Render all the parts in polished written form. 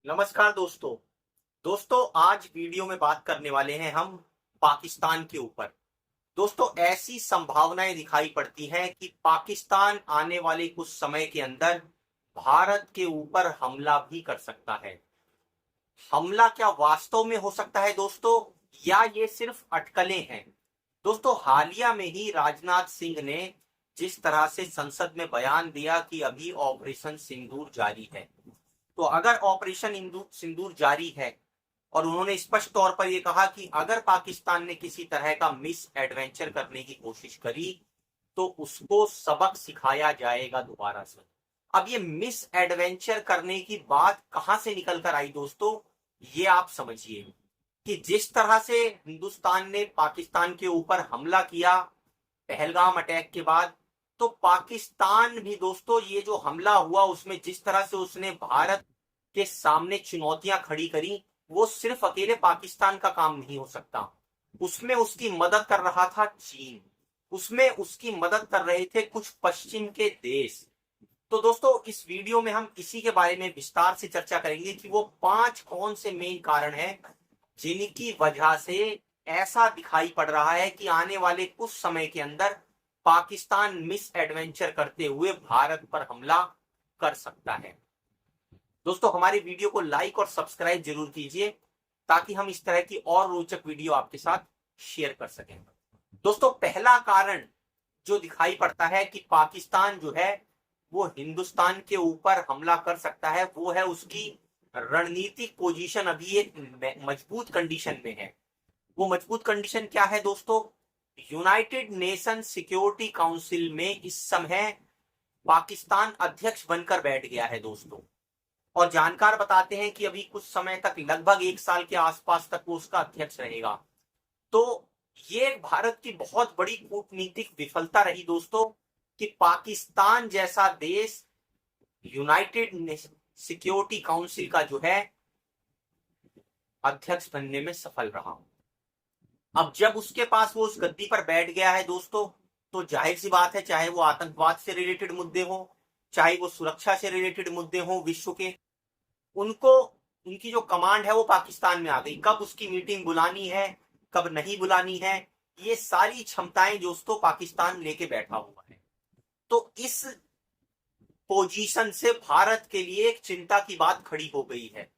नमस्कार दोस्तों। आज वीडियो में बात करने वाले हैं हम पाकिस्तान के ऊपर। दोस्तों, ऐसी संभावनाएं दिखाई पड़ती हैं कि पाकिस्तान आने वाले कुछ समय के अंदर भारत के ऊपर हमला भी कर सकता है। हमला क्या वास्तव में हो सकता है दोस्तों, या ये सिर्फ अटकलें हैं? दोस्तों, हालिया में ही राजनाथ सिंह ने जिस तरह से संसद में बयान दिया कि अभी ऑपरेशन सिंदूर जारी है, तो अगर ऑपरेशन सिंदूर जारी है और उन्होंने स्पष्ट तौर पर यह कहा कि अगर पाकिस्तान ने किसी तरह का मिस एडवेंचर करने की कोशिश करी तो उसको सबक सिखाया जाएगा दोबारा से। अब ये मिस एडवेंचर करने की बात कहां से निकल कर आई दोस्तों, ये आप समझिए कि जिस तरह से हिंदुस्तान ने पाकिस्तान के ऊपर हमला किया पहलगाम अटैक के बाद, तो पाकिस्तान भी दोस्तों ये जो हमला हुआ उसमें जिस तरह से उसने भारत के सामने चुनौतियां खड़ी करी, वो सिर्फ अकेले पाकिस्तान का काम नहीं हो सकता। उसमें उसकी मदद कर रहा था चीन, उसमें उसकी मदद कर रहे थे कुछ पश्चिम के देश। तो दोस्तों, इस वीडियो में हम इसी के बारे में विस्तार से चर्चा करेंगे कि वो 5 कौन से मेन कारण हैं जिनकी वजह से ऐसा दिखाई पड़ रहा है कि आने वाले कुछ समय के अंदर पाकिस्तान मिस एडवेंचर करते हुए भारत पर हमला कर सकता है। दोस्तों, हमारी वीडियो को लाइक और सब्सक्राइब जरूर कीजिए ताकि हम इस तरह की और रोचक वीडियो आपके साथ शेयर कर सकें। दोस्तों, पहला कारण जो दिखाई पड़ता है कि पाकिस्तान जो है वो हिंदुस्तान के ऊपर हमला कर सकता है, वो है उसकी रणनीतिक पोजीशन अभी एक मजबूत कंडीशन में है। वो मजबूत कंडीशन क्या है दोस्तों? यूनाइटेड नेशन सिक्योरिटी काउंसिल में इस समय पाकिस्तान अध्यक्ष बनकर बैठ गया है दोस्तों, और जानकार बताते हैं कि अभी कुछ समय तक, लगभग 1 साल के आसपास तक वो उसका अध्यक्ष रहेगा। तो ये भारत की बहुत बड़ी कूटनीतिक विफलता रही दोस्तों कि पाकिस्तान जैसा देश यूनाइटेड सिक्योरिटी काउंसिल का जो है अध्यक्ष बनने में सफल रहा। अब जब उसके पास वो उस गद्दी पर बैठ गया है दोस्तों, तो जाहिर सी बात है, चाहे वो आतंकवाद से रिलेटेड मुद्दे हो, चाहे वो सुरक्षा से रिलेटेड मुद्दे हो विश्व के, उनको, उनकी जो कमांड है वो पाकिस्तान में आ गई। कब उसकी मीटिंग बुलानी है, कब नहीं बुलानी है, ये सारी क्षमताएं दोस्तों पाकिस्तान लेके बैठा हुआ है। तो इस पोजीशन से भारत के लिए एक चिंता की बात खड़ी हो गई है।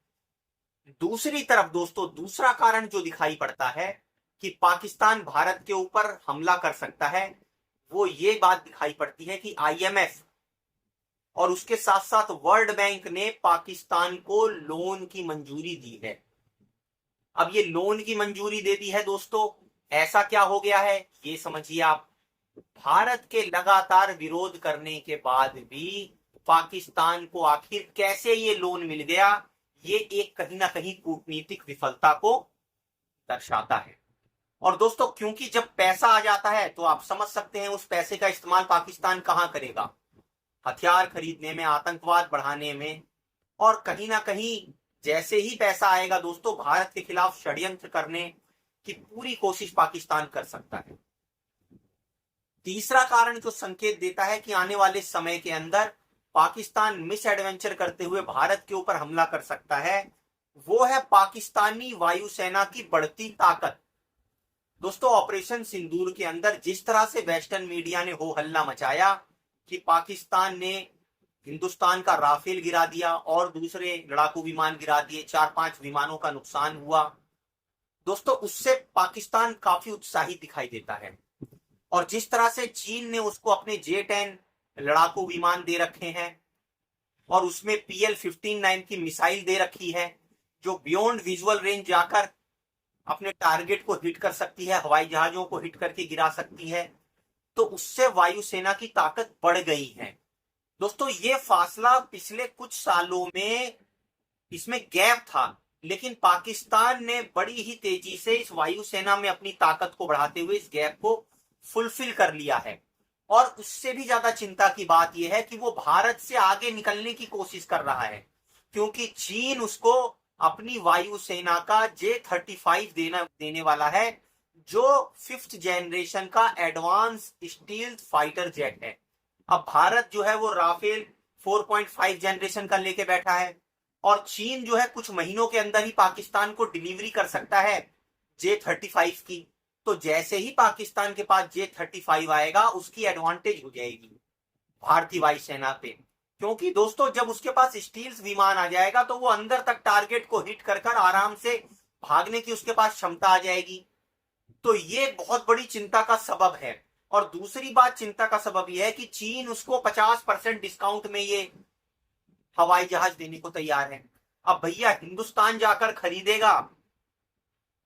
दूसरी तरफ दोस्तों, दूसरा कारण जो दिखाई पड़ता है कि पाकिस्तान भारत के ऊपर हमला कर सकता है, वो ये बात दिखाई पड़ती है कि आईएमएफ और उसके साथ साथ वर्ल्ड बैंक ने पाकिस्तान को लोन की मंजूरी दी है। अब ये लोन की मंजूरी दे दी है दोस्तों, ऐसा क्या हो गया है ये समझिए आप। भारत के लगातार विरोध करने के बाद भी पाकिस्तान को आखिर कैसे ये लोन मिल गया, ये एक कहीं ना कहीं कूटनीतिक विफलता को दर्शाता है। और दोस्तों, क्योंकि जब पैसा आ जाता है तो आप समझ सकते हैं उस पैसे का इस्तेमाल पाकिस्तान कहां करेगा? हथियार खरीदने में, आतंकवाद बढ़ाने में, और कहीं ना कहीं जैसे ही पैसा आएगा दोस्तों, भारत के खिलाफ षड्यंत्र करने की पूरी कोशिश पाकिस्तान कर सकता है। तीसरा कारण जो संकेत देता है कि आने वाले समय के अंदर पाकिस्तान मिस एडवेंचर करते हुए भारत के ऊपर हमला कर सकता है, वो है पाकिस्तानी वायुसेना की बढ़ती ताकत। दोस्तों, ऑपरेशन सिंदूर के अंदर जिस तरह से वेस्टर्न मीडिया ने हो हल्ला मचाया कि पाकिस्तान ने हिंदुस्तान का राफेल गिरा दिया और दूसरे लड़ाकू विमान गिरा दिए, 4-5 विमानों का नुकसान हुआ दोस्तों, उससे पाकिस्तान काफी उत्साहित दिखाई देता है। और जिस तरह से चीन ने उसको अपने J-10 लड़ाकू विमान दे रखे हैं और उसमें PL-59 की मिसाइल दे रखी है जो बियॉन्ड विजुअल रेंज जाकर अपने टारगेट को हिट कर सकती है, हवाई जहाजों को हिट करके गिरा सकती है, तो उससे वायुसेना की ताकत बढ़ गई है। दोस्तों, ये फासला पिछले कुछ सालों में इसमें गैप था, लेकिन पाकिस्तान ने बड़ी ही तेजी से इस वायुसेना में अपनी ताकत को बढ़ाते हुए इस गैप को फुलफिल कर लिया है। और उससे भी ज्यादा चिंता की बात यह है कि वो भारत से आगे निकलने की कोशिश कर रहा है, क्योंकि चीन उसको अपनी वायुसेना का J-35 देने वाला है, जो 5th जनरेशन का एडवांस स्टील्थ फाइटर जेट है। अब भारत जो है वो राफेल 4.5 जनरेशन का लेके बैठा है, और चीन जो है कुछ महीनों के अंदर ही पाकिस्तान को डिलीवरी कर सकता है J-35 की। तो जैसे ही पाकिस्तान के पास J-35 आएगा उसकी एडवांटेज हो जाएगी भारतीय वायुसेना पे, क्योंकि दोस्तों जब उसके पास स्टील्स विमान आ जाएगा तो वो अंदर तक टारगेट को हिट कर कर आराम से भागने की उसके पास क्षमता आ जाएगी। तो ये बहुत बड़ी चिंता का सबब है। और दूसरी बात चिंता का सबब यह है कि चीन उसको 50% डिस्काउंट में ये हवाई जहाज देने को तैयार है। अब भैया हिंदुस्तान जाकर खरीदेगा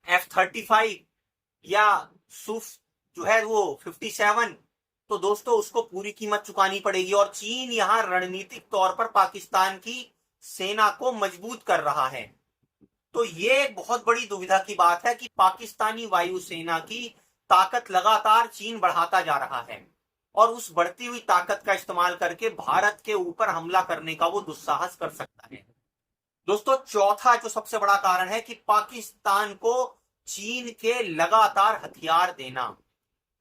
F-35 या सुफ जो है वो 57, तो दोस्तों उसको पूरी कीमत चुकानी पड़ेगी। और चीन यहां रणनीतिक तौर पर पाकिस्तान की सेना को मजबूत कर रहा है। तो ये बहुत बड़ी दुविधा की बात है कि पाकिस्तानी वायुसेना की ताकत लगातार चीन बढ़ाता जा रहा है और उस बढ़ती हुई ताकत का इस्तेमाल करके भारत के ऊपर हमला करने का वो दुस्साहस कर सकता है। दोस्तों चौथा जो सबसे बड़ा कारण है कि पाकिस्तान को चीन के लगातार हथियार देना।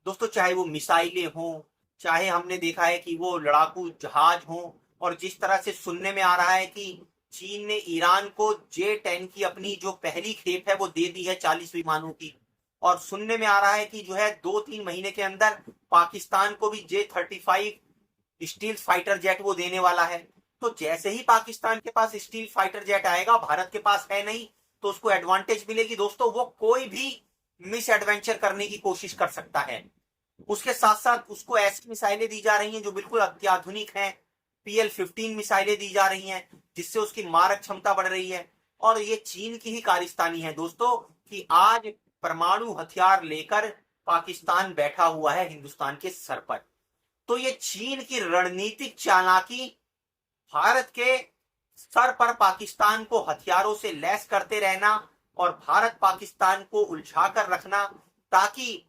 दोस्तों चाहे वो मिसाइलें हों, चाहे हमने देखा है कि वो लड़ाकू जहाज हों, और जिस तरह से सुनने में आ रहा है कि चीन ने ईरान को J-10 की अपनी जो पहली खेप है वो दे दी है 40 विमानों की, और सुनने में आ रहा है कि जो है 2-3 महीने के अंदर पाकिस्तान को भी J-35 स्टील फाइटर जेट वो देने वाला है। तो जैसे ही पाकिस्तान के पास स्टील फाइटर जेट आएगा, भारत के पास है नहीं, तो उसको एडवांटेज मिलेगी। दोस्तों वो कोई भी मिस एडवेंचर करने की कोशिश कर सकता है। उसके साथ साथ उसको ऐसी मिसाइलें दी जा रही हैं जो बिल्कुल अत्याधुनिक हैं, PL-15 मिसाइलें दी जा रही हैं जिससे उसकी मारक क्षमता बढ़ रही है। और ये चीन की ही कारस्तानी है दोस्तों कि आज परमाणु हथियार लेकर पाकिस्तान बैठा हुआ है हिंदुस्तान के सर पर। तो ये चीन की रणनीतिक चालाकी भारत के सर पर पाकिस्तान को हथियारों से लैस करते रहना और भारत पाकिस्तान को उलझा कर रखना, ताकि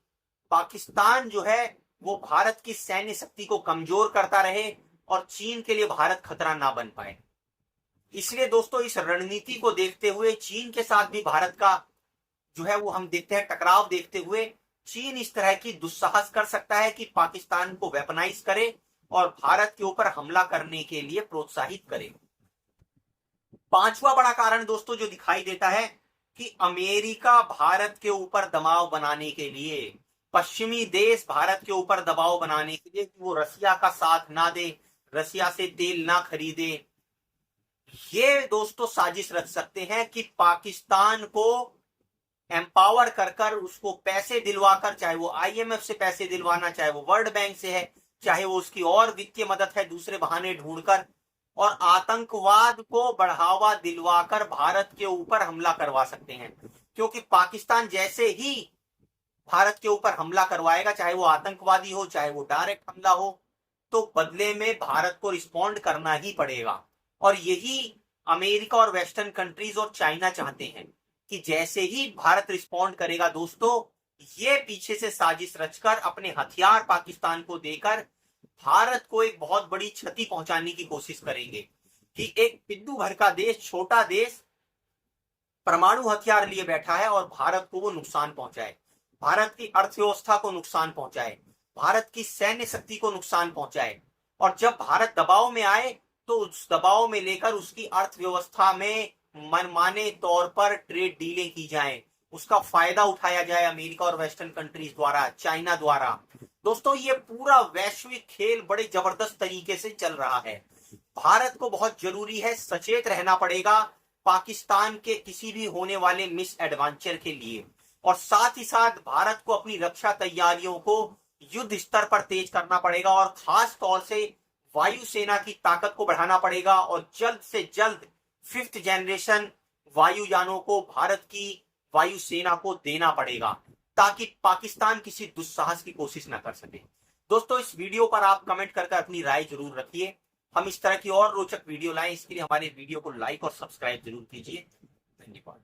पाकिस्तान जो है वो भारत की सैन्य शक्ति को कमजोर करता रहे और चीन के लिए भारत खतरा ना बन पाए। इसलिए दोस्तों इस रणनीति को देखते हुए चीन के साथ भी भारत का जो है वो हम देखते हैं टकराव देखते हुए चीन इस तरह की दुस्साहस कर सकता है कि पाकिस्तान को वेपनाइज करे और भारत के ऊपर हमला करने के लिए प्रोत्साहित करे। पांचवा बड़ा कारण दोस्तों जो दिखाई देता है कि अमेरिका भारत के ऊपर दबाव बनाने के लिए, पश्चिमी देश भारत के ऊपर दबाव बनाने के लिए कि वो रसिया का साथ ना दे, रसिया से तेल ना खरीदे, ये दोस्तों साजिश रच सकते हैं कि पाकिस्तान को एम्पावर कर कर उसको पैसे दिलवाकर, चाहे वो IMF से पैसे दिलवाना, चाहे वो वर्ल्ड बैंक से है, चाहे वो उसकी और वित्तीय मदद है दूसरे बहाने ढूंढकर, और आतंकवाद को बढ़ावा दिलवाकर भारत के ऊपर हमला करवा सकते हैं। क्योंकि पाकिस्तान जैसे ही भारत के ऊपर हमला करवाएगा, चाहे वो आतंकवादी हो चाहे वो डायरेक्ट हमला हो, तो बदले में भारत को रिस्पॉन्ड करना ही पड़ेगा। और यही अमेरिका और वेस्टर्न कंट्रीज और चाइना चाहते हैं कि जैसे ही भारत रिस्पॉन्ड करेगा दोस्तों, ये पीछे से साजिश रचकर अपने हथियार पाकिस्तान को देकर भारत को एक बहुत बड़ी क्षति पहुंचाने की कोशिश करेंगे कि एक पिद्दू भर का देश, छोटा देश परमाणु हथियार लिए बैठा है और भारत को वो नुकसान पहुंचाए, भारत की अर्थव्यवस्था को नुकसान पहुंचाए, भारत की सैन्य शक्ति को नुकसान पहुंचाए। और जब भारत दबाव में आए तो उस दबाव में लेकर उसकी अर्थव्यवस्था में मनमाने तौर पर ट्रेड डीलें की जाएं, उसका फायदा उठाया जाए अमेरिका और वेस्टर्न कंट्रीज द्वारा, चाइना द्वारा। दोस्तों ये पूरा वैश्विक खेल बड़े जबरदस्त तरीके से चल रहा है। भारत को बहुत जरूरी है, सचेत रहना पड़ेगा पाकिस्तान के किसी भी होने वाले मिस एडवेंचर के लिए, और साथ ही साथ भारत को अपनी रक्षा तैयारियों को युद्ध स्तर पर तेज करना पड़ेगा और खास तौर से वायुसेना की ताकत को बढ़ाना पड़ेगा और जल्द से जल्द 5th जनरेशन वायुयानों को भारत की वायुसेना को देना पड़ेगा ताकि पाकिस्तान किसी दुस्साहस की कोशिश न कर सके। दोस्तों इस वीडियो पर आप कमेंट करके अपनी राय जरूर रखिए। हम इस तरह की और रोचक वीडियो लाएं, इसके लिए हमारे वीडियो को लाइक और सब्सक्राइब जरूर कीजिए। धन्यवाद।